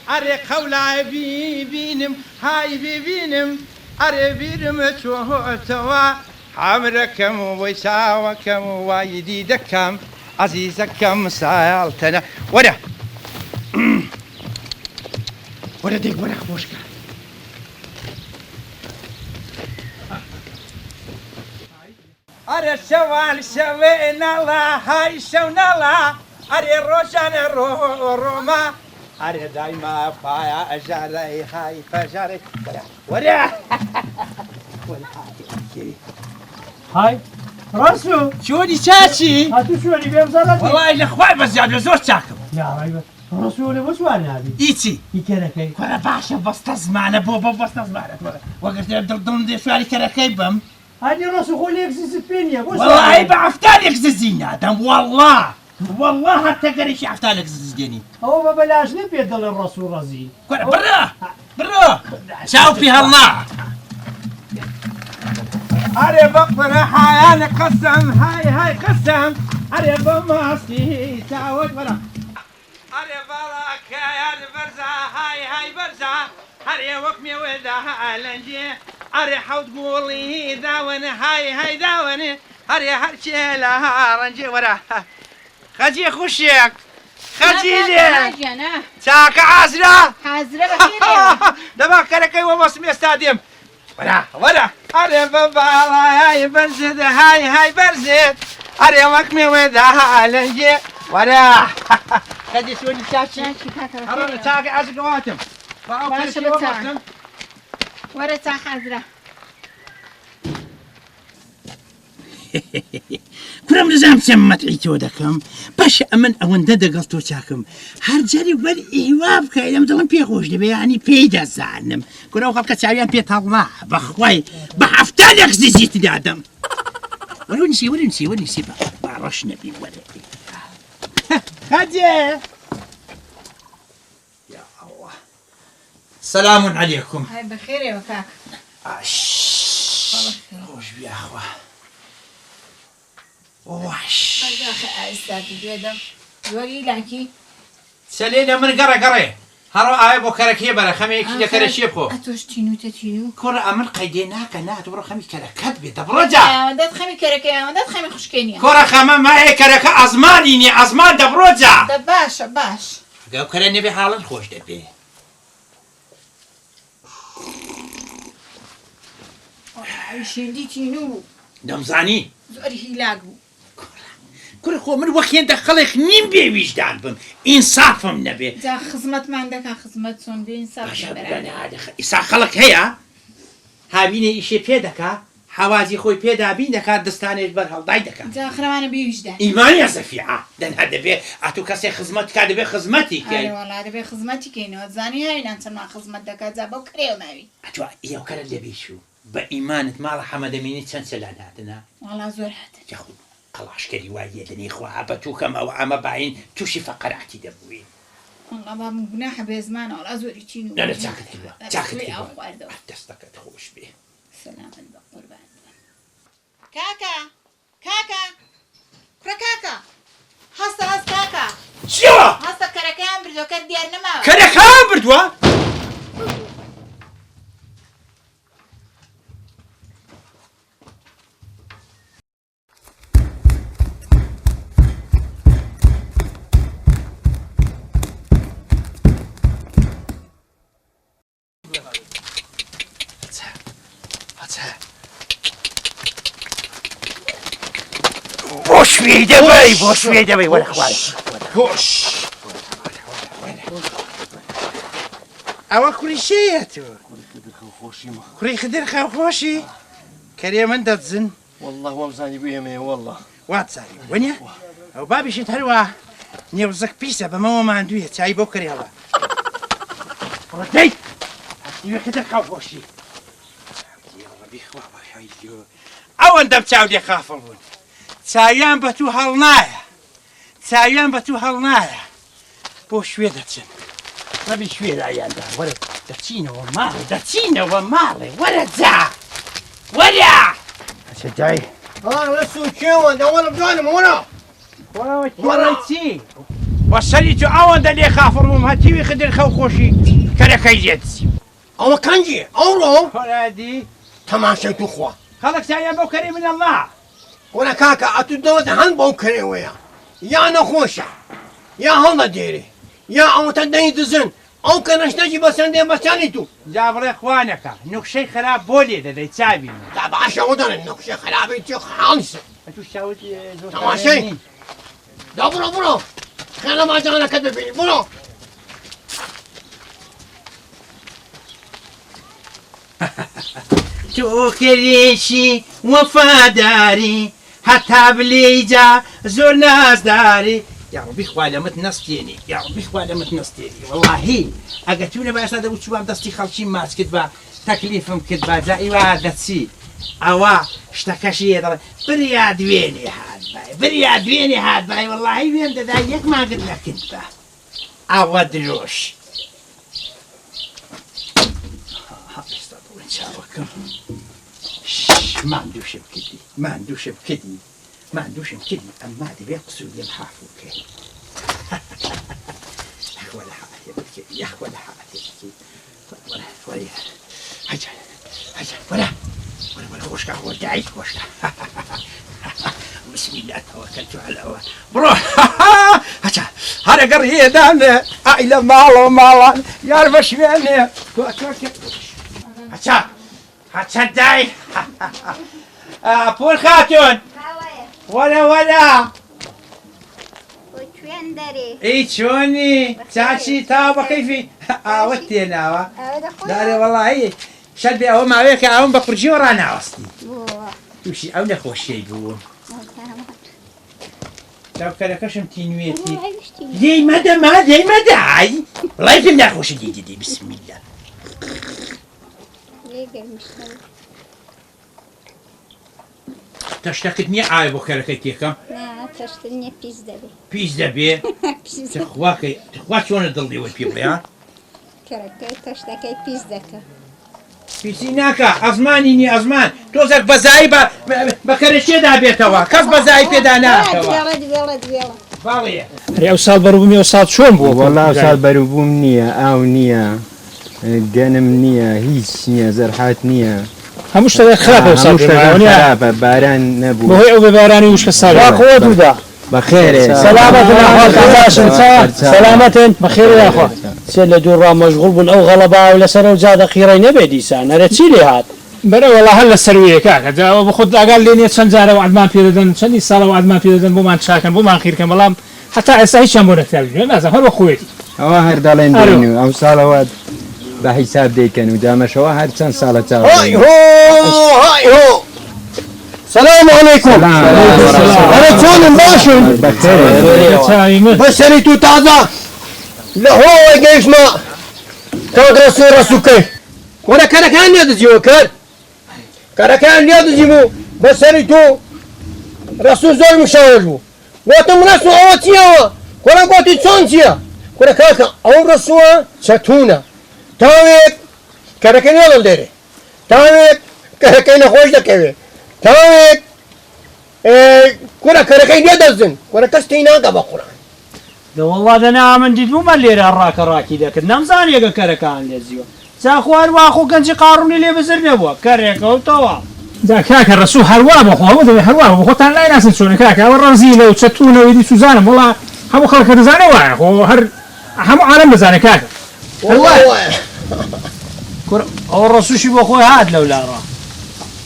ئەرێ قەولای ببینم های ببینم ئەرێ بیرمە چۆهۆتەوە حامرەکەم و وەی چاوەکەم و وایدی دەکەم عەزیزەکەم ساڵتەنە وەرە وەرە دێک وەرە خۆشکە ئەرێ شەوان شەوێ ناڵا های شەو ناڵا ئەرێ ڕۆژانە ڕۆما ئەرێ دایما پایە ئەژارەی های پەژارەی وەرە های ڕاستو چۆنی چاچی؟ هاتوو شوێنی بێمزانەتی وڵای لەخوای بەزیاد لە زۆر چاکم ڕاستو لە بۆ چوار نابی ئیچی ئیکەرەکەی وەرە باشە بەستە زمانە بۆ بەستە زمانە وەگەر دڵم دێ سواری کەرەکەی بم هادی ڕاستو خۆ لێک زیزت پێ نییە وڵای بە ئەفتارێک زیزی نادەم وەڵڵا هەرتە گەرێکی ئەفتارێک زیزدێنی ئەوە بە بەلاش نە پێ دەڵێ ڕاستو ڕەزی بڕۆ چاو پێ هەڵنا ئەرێ بە قڕەحایانە قەسەم های قەسەم ئەرێ بە ماستی چاوت وەرە ئەرێ باڵاکایان بەرزە های بەرزە هەرێ وەک مێوێدا ئالەنجێ ئەرێ حەوت گوڵی داوەنە های داوەنێ هەرێ هەرچێ لە ڕەنجێ وەرە خەجی خوشێک خەجی لێ چاکە ئازرا دەبا کەرەکەی وە وەسم ئێستا دێم وەرە ئەرێ بە باڵای بەرزێت های بەرزێت ئەرێ وەک مێوێدا ئالەنجێ وەرە خەجی سۆنی چاچی هەڕۆنە چاکە ئازگەواتم وەرە چا حەزرا کورم نزانم چێم مەتعی تۆ دەکەم باشە ئەمن ئەوەندە دەگەڵ تۆ چاکم هەر جاری وەری ئیوا بکەی لەم دڵم پێخۆش دەبێ ینی پێی دەزانم کورە و خەڵکە چاویان پێ تاڵنا بەخوای بە هەفتانێک زیزیتی دادەم وەرنسی با ڕەش نەبی وەرە خەجێ سلام عەلەیکوم های بەخێرەوە کاک خۆش بیاخوا ئێستاتی دوێدەم زۆری لاکی سەلێ لە من گەڕێ هەڕۆ ئایا بۆ کەرەکێ بەرە خەمێکی لە کەرەشیە بخۆ تۆش تینوتە تینو کوڕە ئەمن قەیدێ ناکە ناتۆ بڕۆ خەمی کەرەکەت بێتە بڕۆجا ئەوەندەت خەمی کەرەکەی ئەوەندەت خەمی خوشکێ نییە کوڕە خەمە مایە کەرەکە ئەزمانی نیە ئەزمان دەبڕۆجا باشە باش گەو کەرە نەبێ حاڵت خۆش دەبێ شێندی تینو دەمزانی زۆری هیلاک بوو کوڕە خۆ من وەخێندە خەڵێک نیم بێ ویژدان بم ئینسافم نەبێ جا خزمەتمان دەکا خزمەت چۆن بێ ئینساف ئیسا خەڵک هەیە هاوینێ ئیشێ پێ دەکا حوازی خۆی پێدابین دەکات دەستانێش بەر هەڵدای دەکات جا خرەوانە بێویژدان ئیمانی زەفیعە دەنها دەبێ ئەتو کەسێک خزمەت کا دەبێ خزمەتی کەی وەڵا دەبێ خزمەتی کەینەوە زانی هاوینان چەندمان خزمەت دەکات جا بەو کرێو ماوی ئەتوە ئێو کەرە لەبیشو بە ئیمانت ماڵە حەمەدەمینی چەند سەلان هاتنە وەڵا زۆر هاتن یاخود قەڵاشکەری وایە دەنی خوا بە تووکەم ئەوە ئەمە باین تووشی فەقەراتی دەبووین وەڵا بابم گوناحە بێ زمانە وەڵا زۆری چین و نە چاکت هێوا چاکت هێوا دەستەکەت خۆش بێ سەلامت بە قوربان کاکا کوڕە کاکا هەستە کاکا چیوە هەستە کەرەکەیان بردووەکە دیار نەماوە کەرەکەم بردووە بۆ شوێی دەبەی وەرە خوارد خۆش ئەوە کوڕی شەیە تۆ کوڕی خدر خەوخۆشی کەرێ من دەبزن والله وەمزانی بێمێ والله وات زانی وەنیە ئەو بابیشت هەروە نێوزەک پیسە بەمەوە ماندوویە چای بۆ کڕێڵە ڕدەی هەستیوە خدر خەوخۆشی ئەوەندە بچاو لێ خافڵ بوون چاویان بە تو هەڵ نایە بۆ شوێ دەچن نەبی شوێ لایاندا وەرە دەچینەوە ماڵێ وەرە جا وەرە ئەچە جای رسو کێوەندە وەرە بجانم وەرە وەڵی چی وەسەری تو ئەوەندە لێ خافڕبووم هەتیوی خدر خەو خۆشی کەرەکەی لێت ئەوە کەنجی ئەوڕۆ خۆرادی تەماشای تو خوا خەڵک سایە بەو کەری من الله وەرە کاکە ئەتو دەوەتە هەند بەو کەرێوەیە یا نەخۆشە یا هەڵە دێرێ یا ئەوتە دەی دزن ئەو کە نەشتەکی بەسەندێ بەسانی تو جا بڵێ خوانەکە نوخشەی خراپ بۆ لێ دەدەی چاوی من تا باشەوە دەڵێن نەخشە خراپی تێ خاڵسە تو شاوت زۆر تەماشای دا بڕۆ بڕۆ خێنە ماجانەکەت ببینی بڕۆ تۆ کەرێشی وەفاداری هەتا بلێیجا زۆر نازداری یاڕبی خوا لەمت نەستێنی یاڕبی خوا لەمت نەستێنی وەڵاهی ئەگە چوونە باشدا دەبوو چوام دەستی خەڵکی ماچ کرد بە تەکلیفم کرد با جا ئیوا دەچی ئەوە شتەکەشی دەڵێ بریا دوێنێ هات بای بریا دوێنێ هات بای وەڵاهی وێم دەدا یەک ماگت نەکرد بە ئەوە درۆش ئێستا بڵێ چاوەکەم ماندووشم کردی ماندووشم کردی ماندووشم کردی ئەمما دەبێ قسوو لێم حافوکە يخوى لحقتي بكي يخوى لحقتي بكي ولا هجا هجا ولا خوشكا خوش دعيت خوشكا بسم الله توكلت على الله بروح هجا هذا قريه دامه عائلة مالا يعرف ايش فيني هجا هجا داي بول خاتون ولا اي شوني تشاشي تابا كيفي اوتي ناوا داري والله هي شلبي او ما ويك او بقرجي ورانا وسطي توشي او نخوش شي بو لو كان كشم تنويتي لي مدى ما لي مدى هاي والله يفهم نخوش دي بسم الله تشتكتني عايب وكركتيكم تشتني بيزدبي دەبێ تخوا چۆنە دڵ لێوە پێ بڵێ کەرەکەی تەشتەکەی پیس دەکە پیسی ناکە ئەزمانی نی ئەزمان تۆزێک بەزایی بە کەرەشێدا بێتەوە کەس بەزایی پێدا ناکەوە باڵێ ئەو ساڵ بەروبوومی ئەو ساڵ چۆن بووە وەڵا ساڵ بەروبووم نییە ئاو نییە گەنم نییە هیچ نییە زەرحات نییە هەموو شتێک خراپە ساڵ خراپە باران نەبوو بەهۆی ئەو بەبارانی وشکە ساڵ خۆ دوودا بەخێرێ سەلامەتن بەخێر یاخوا چێ لە دوور ڕا مەشغوڵ بوون ئەو غەڵەبا و لەسەر ئەو جادە قیڕەی نەبێ دیسان نەرە چی لێ هات بەرە وەڵا هەر لە سەرویە کاکە جاوە بە خۆت ئاگال لێنێ چەند جارە و عەدمان پێ دەدەن چەندی ساڵە و عەدمان پێ دەدەن بۆمان چاکەن بۆمان خیرکەن بەڵام هەتا ئێستا هیچیان بۆ نەکراوی نازانم هەر وە خۆیەتی ئەوە هەر دەڵێن دێن و ئەو ساڵەوە بە حیساب دەیکەن و دامەشەوە هەر چەند ساڵە چاوە سلام عليكم أنا تونم باشم بسري تو تازة لا هو جيش ما كان رسول كي ولا كان يدزيو كان يدزيو بسري تو رسول زول مشاورجو وتم رسول أوتيا ولا قوتي تونسيا ولا كاكا أو رسول شتونا تاويك كان يلا ديري تاويك كان خوش دكوي تاوێک کوڕە کەرەکەی نێدەزن کوڕە کەس تێی ناگە بە قوڕان دەوەڵا دەنا من دیتبوومە لێرە ڕاکە ڕاکی دەکرد نەمزان ێگە کەرەکان لێزیوە جا خوار واخۆ گەنجی قاڕوونی لێ بزر نەبووە کەرێکەوتەوە جا کاکە ڕسوو هەروە بەخۆ دەبێ هەروە بە خۆتان لای ناسن چۆنە کاکە ئەوە ڕەزی لەو چەتونەوەی دی سوزانم وڵا هەموو خەڵکە دەزانێ وایە خۆ هەر هەموو عالەم دەزانێت کاکە ئەوە ڕسووشی بۆ خۆی هات لەو لاڕە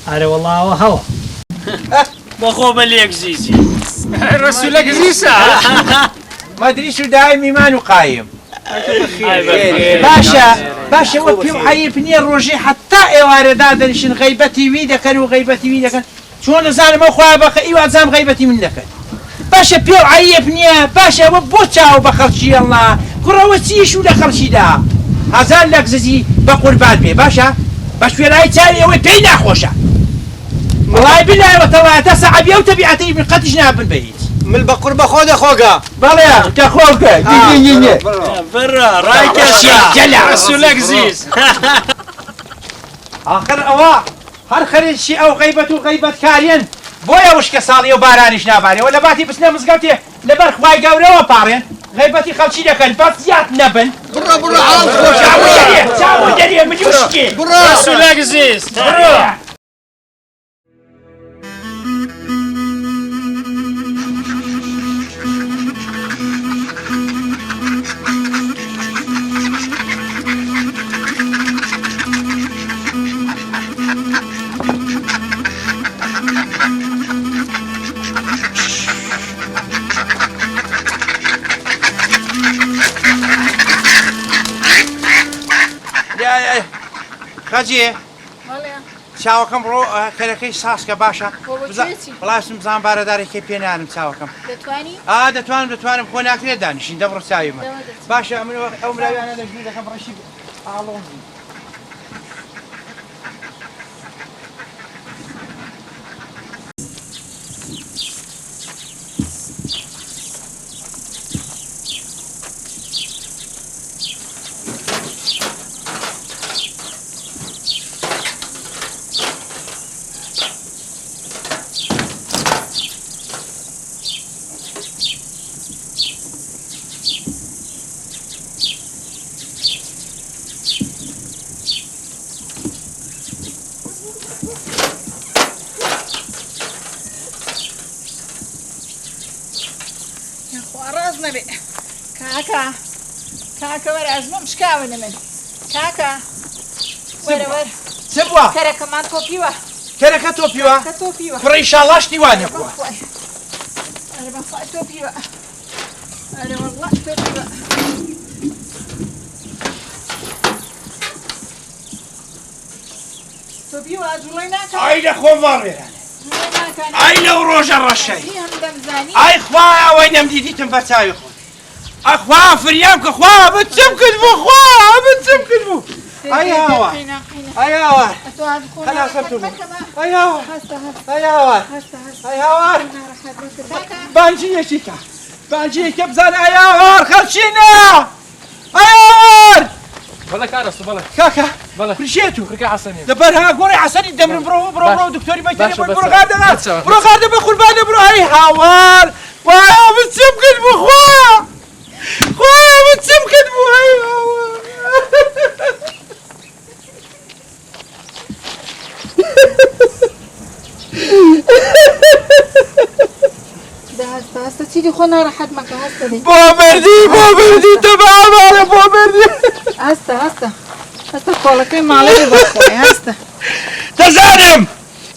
ئارێ وەڵاوە هەڵە بەخۆ بە لێک زیزی ڕسوولەک زیسە مەدریش و دایم ایمان و قایم باشە وە پێم عەیب نییە ڕۆژێ حتا ئێوارەدا دەنیشن غەیبەتی وی دەکەن و غەیبەتی وی دەکەن چۆن نەزانم ئەو خوا بەخە ئیوازام غەیبەتی من دەکەن باشە پێم عەیب نییە باشە وە بۆ چاو بە خەڵکی ئەڵڵا کوڕەوە چیش و لە خەڵکیدا هەزار لەک زەزی بە قوربان بێ باشە بە شوێنای چاوی ئەوەی پێی ناخۆشە والله بالله وتوه تسع بيوت بيعتي من قدش نابن بيت من بقرب خوده خوقه بلا كخوكه برا رايك جلع رسولك زيز اخر هر خرج شيء او غيبه كارين بۆیە وشکە ساڵی و بارانیش نابارێەوە لە باتی بچنە مزگەوتێ لەبەر خوای گەورەوە پاڕێن غیبەتی خەڵکی دەکەن بەس زیاد نەبن بڕۆ چاوە دەریێ ملی وشکێ رسول عزيز برو خەجێ چاوەکەم ڕۆ کەرەکەی ساسکە باشە بڵاستم بزان بارەدارێکی پێنانم چاوەکەم دەتوانم خۆ ناکرێت دانیشین دەبڕ چاویمە باشە ئەو مراویانە دەژوی دەکەم ڕەشی ئاڵۆزی ڕاز نەبێ کاکە وەرە ئەزمم شکاوە لە من کاکە وەرەوەر چ بووە کەرەکەمان تۆپیوە کەرەکە تۆپیوە کوڕە ئیشاڵڵا شتیوانێ بووە ئەرە بەخوای تۆپیوە ئەرە وەڵڵا تۆپیوە تۆپیوە جوڵەی ناکە ئای لە خۆماڕێرانێ ئای لەو ڕۆژە ڕەشەی ئای خوا ئەوەی نەمدیدیتم بە چاوی خۆت ئەخوا فریام کە خوا بچم کرد بوو خوا بچم کرد بوو ئای هاوار ئای هاوار خەلاسەم تو ئای هاوار ئای هاوار ئای هاوار بانجی یەکیکە بانجی یەکە بزانە ئای هاوار خەڵچینە ئای هاوار بەڵێ کارەستە بەڵێ کاکە بەڵێ پرشێت و خەکە حەسەنێ دەبەر ها گۆڕی حەسەنی دەمرم بڕۆ دکتۆری بەیتەنێ باشە، بڕۆ باشە. غاردەنا بچەوە. بڕۆ غاردە بە قوربانە بڕۆ ئای هاوار خوا بچم کرد بوو خوا بچم کرد بوو ئای هاوار هەستە چیدی خۆ ناڕەحەت مەکە هەستە دێ بۆ بردی تەبامانە بۆ بردی هەستە کۆڵەکەی ماڵەی بەخۆی هەستە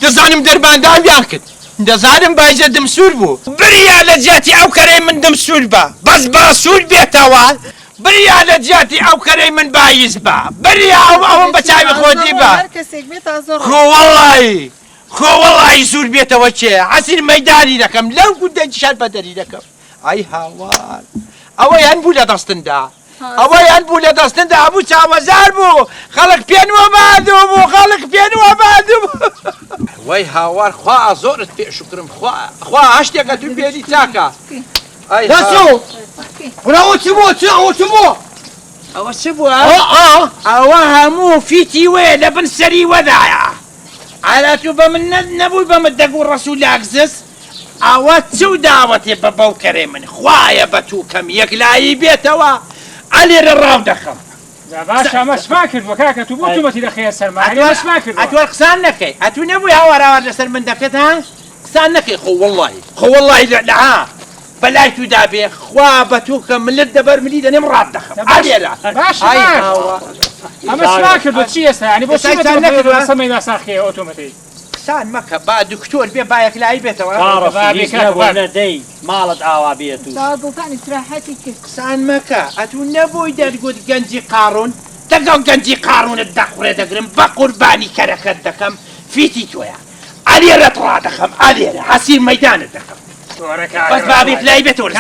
دەزانم دەرباندامیان کرد دەزانم بایجە دمسوور بوو بریا لە جیاتی ئەو کەرەی من دمسوور بە بەس باسوور بێتەوە بریا لە جیاتی ئەو کەرەی من بایز بە بریا ئەوم بە چاوی خۆتی بە کەسێک بێت زۆر خۆوەڵی زور بێتەوە چێ حەسیر مەدانی دەکەم لەو گوندەنجشان بەدەری دەکەم ئای هاوار ئەوەیان بوو لە دەستندا ئەوەیان بوو لە دەستندا هەموو چاوەزار بوو خەڵک پێنوە بادوو بوو خەڵک پێنوە بادوو وەی هاوار خوا زۆرت پێشکرم خوا هەشتێکە تو پێری چاکە دەچوو بڕەوە چ بووە ئەوە چ بووە ئەوە چ بووە ئەوە هەموو فیتی وێ لە بن سەری وەدایە ئالاتو بە من نەبووی بە من دەگو ڕەسوول لاگزس ئەوە چ داوەتێ بە بەو کەرێ من خوایە بە تووکەم یەکلایی بێتەوە ئەلێرە ڕاو دەخەم باشە مەسما کرد بۆ کاکە تو بۆ تومەتی دەخەیە سەرمانە مەسما کرد ئەتوەر قسان نەکەی ئەتو نەبووی هاوارەوار لەسەر من دەکەت ها قسان نەکەی خۆوەڵی لەها بەلای تودا بێ خوا بە تووکە ملت دەبەر ملی دەنێم ڕات دەخەم ئەلێرە ئەمەسما کرد بۆ چی ئێستا ینی بۆ سەمەیدا ساخیە ئۆتۆمەتی قسان مەکە با دکتۆر بێ با یەکلایی بێتەوە دەی ماڵت ئاوا بێت و دڵتانی تراحەتی کرد قسان مەکە ئەتو نەبووی دەرگوت گەنجی قاڕون دەگەڵ گەنجی قاڕونت دەخورێ دەگرم بە قوربانی کەرەکەت دەکەم فیتی تۆیە ئەلێرەت ڕادەخەم ئەلێرە حەسیر مەیدانت دەکەم بەس بابێک لای بێتەوە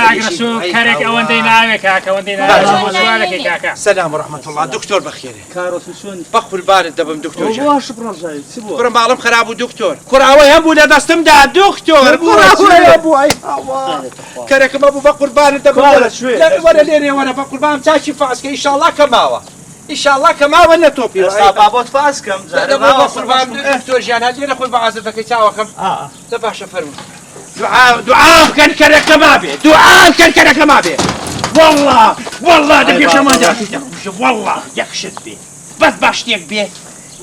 کارێک ئەوەندەی ناوێت کاکە ئەوەندەی ناوێت کاکە سلام ورحمة الله دکتۆر بەخێرێ بە قوربانت دەبم دکتۆر کوڕە ماڵم خراب و دکتۆر کوڕاوەی هەبوو لە دەستمدا دکتۆر کەرێکم هەبوو بە قوربانت دەبم وەرە لێرێ وەرە بە قوربانم چاچی فاسکە ئیشاڵڵا کەماوە ئیشاڵڵا کە ماوە نەتۆپی ئێستا بابۆت فاسکەم دکتۆر ژیان هەر لێرە خۆی بەعازت دەکەی چاوەکەم دە باشە فەرمو دوعا بکەن کەرەکە مابێ دوعا بکەن کەرەکە مابێ والله دەپێشەمان دەخوشە والله یەخشت بێ بەس باش شتێک بێ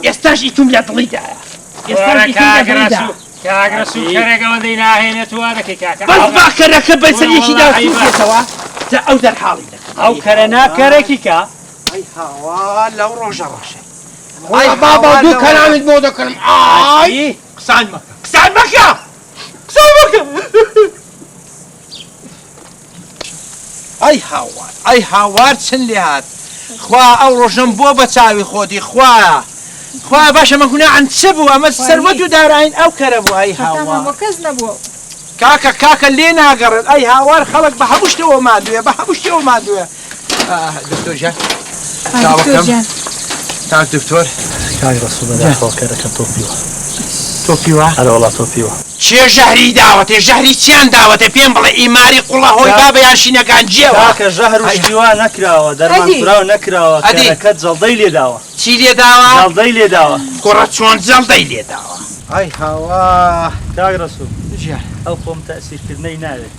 ئێستاش ئیتوم لە دڵیدایە کاگرەسو کەرێکەوەندەی ناهێنێت وا دەکەی کاکە بەس با کەرەکە بەسەریەکی داسووتەوە تا ئەو دەرحاڵی دەکەن ئەو کەرە ناکەرێکی کا ئەی هاوا لەو ڕۆژە ڕەشە ئەی بابا دوو کەلامت بۆ دەکەم ئای قسان مەکە ئەی هاوار چەند لێ هات خوا ئەو ڕۆژەم بۆ بە چاوی خۆتی خوایە خوا باشە مەگوناعن چ بوو ئەمە سەروەت و داراین ئەو کەرە بوو ئەی هاوار کەس نەبووە کاکە لێ ناگەڕێت ئەی هاوار خەڵک بە هەموو شتەوە مادوێ بە هەموو شتەوە مادوێ دکتۆر ژیان چاوەکەم کاک دکتۆر کاک ڕەسوول بەداخەوە کەرەکە تۆپیوە هەر وڵات تۆپیوە چێ ژەهری داوەتێ ژەهری چیان داوەتێ پێم بڵێ ئیماری قوڵە هۆی بابەیان شینەکان جێوە کاکە ژەهر و شتیوا نەکراوە دەرمانکراوە نەکراوە کەرەکەت جەڵدەی لێداوە چی لێداوە جەڵدەی لێداوە کوڕە چۆن جەڵدەی لێداوە ئەی هاوا کاک ڕەسوول ژیان ئەو خۆم تەئسیرکردنەی ناوێت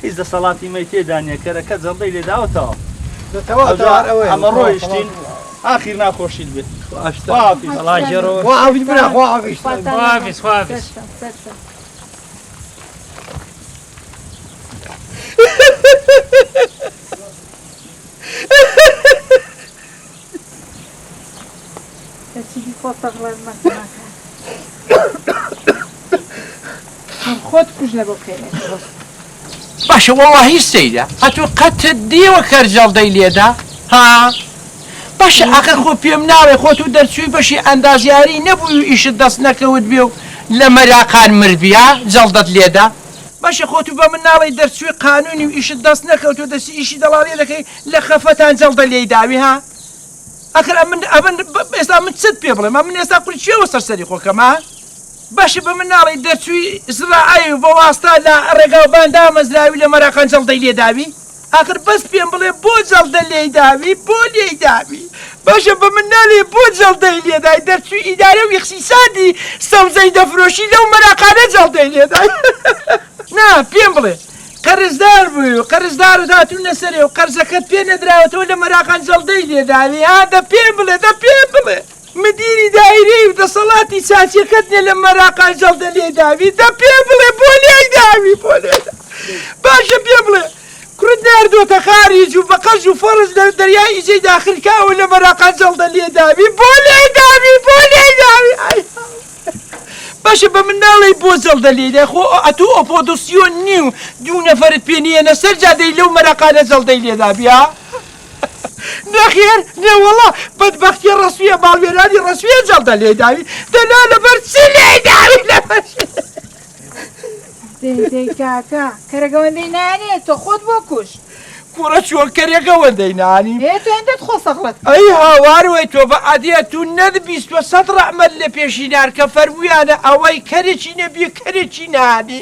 هیچ دەسەڵاتی مەی تێدا نییە کەرەکە جەڵدەی لێداوەتەوە ئەمە ڕۆیشتین ئاخیر ناخۆشیت بێت خواحافیز برا خواحافیز خواافیز خۆت کوژ لە بۆ بکەێنێت باشە وەڵا هیچ سەیرە ئەتوو قەتت دیوە کەر جەڵدەی لێدا ها باشە ئاخر خۆ پێم ناوێ خۆت و دەرچووی بەشی ئەندازیاری نەبووی و ئیشت دەست نەکەوت بێ و لە مەراقان مردبیە جەڵدەت لێدا باشە خۆت و بە من ناڵی دەرچووی قانونی و ئیشت دەست نەکەوت و دەستی ئیشی دەڵاڵێ دەکەی لە خەفەتان جەڵدە لێی داوی ها ئەخر ئەمن ئێستا من چت پێ بڵێم من ئێستا قورچیەوە سەرسەری خۆکەمە باشە بە من ناڵی دەرچووی زراعی و بە واستا لە ڕێگاوبان دامەزراوی لە مەراقان جەڵدەی لێ داوی ئاخر بەس پێم بڵێ بۆ جەڵدە لێی داوی بۆ لێی داوی باشە بە من ناڵێ بۆ جەڵدەی لێدای دەرچووی ئیدارە و اقتصادی سەوزەی دەفرۆشی لەو مەراقانە جەڵدەی لێدای نا پێم بڵێ قەرزدار بووی و قەرزدارت هاتوونە سەرێ و قەرزەکەت پێ نەدراوەتەوە لە مەراقان جەڵدەی لێداوی ها دە پێم بڵێ مدیری دایرەی و دەسەڵاتی چاچیەکەت نێ لە مەراقان جەڵدە لێداوی دە پێم بڵێ بۆ لێی داوی بۆ لێدا باشە پێم بڵێ کورت ناردۆتە خارج و بە قەژ و فەرز لە دەریای ئیجەی داخلکاوە لە مەراقان جەڵدە لێداوی بۆ لێی داوی باشە بە من ناڵی بۆ جەڵدە لێدای خۆ ئەتوو ئۆپۆزیسیۆن نی و دوو نەفەرت پێ نییەنە سەر جادەی لەو مەراقانە جەڵدەی لێدابی ها نەخێر نێوەڵا بەدبەختیە ڕەسویە باڵوێرانی ڕەسویە جەڵدە لێداوی دەنا لەبەر چ لێداوی لەبەر دەی کاکە کەرەگەوەندەی نانێت تۆ خۆت بۆ کوش کوڕە چۆن کەرێکەوەندەی نانی تو هێندت خۆ سەخڵەت ئەی هاواروی تۆ بە ئەدیە تو نەدبیستوە سەد ڕەحمەت لە پێشینار کە فەرمویانە ئەوەی کەرێکی نەبیە کەرێکی نانی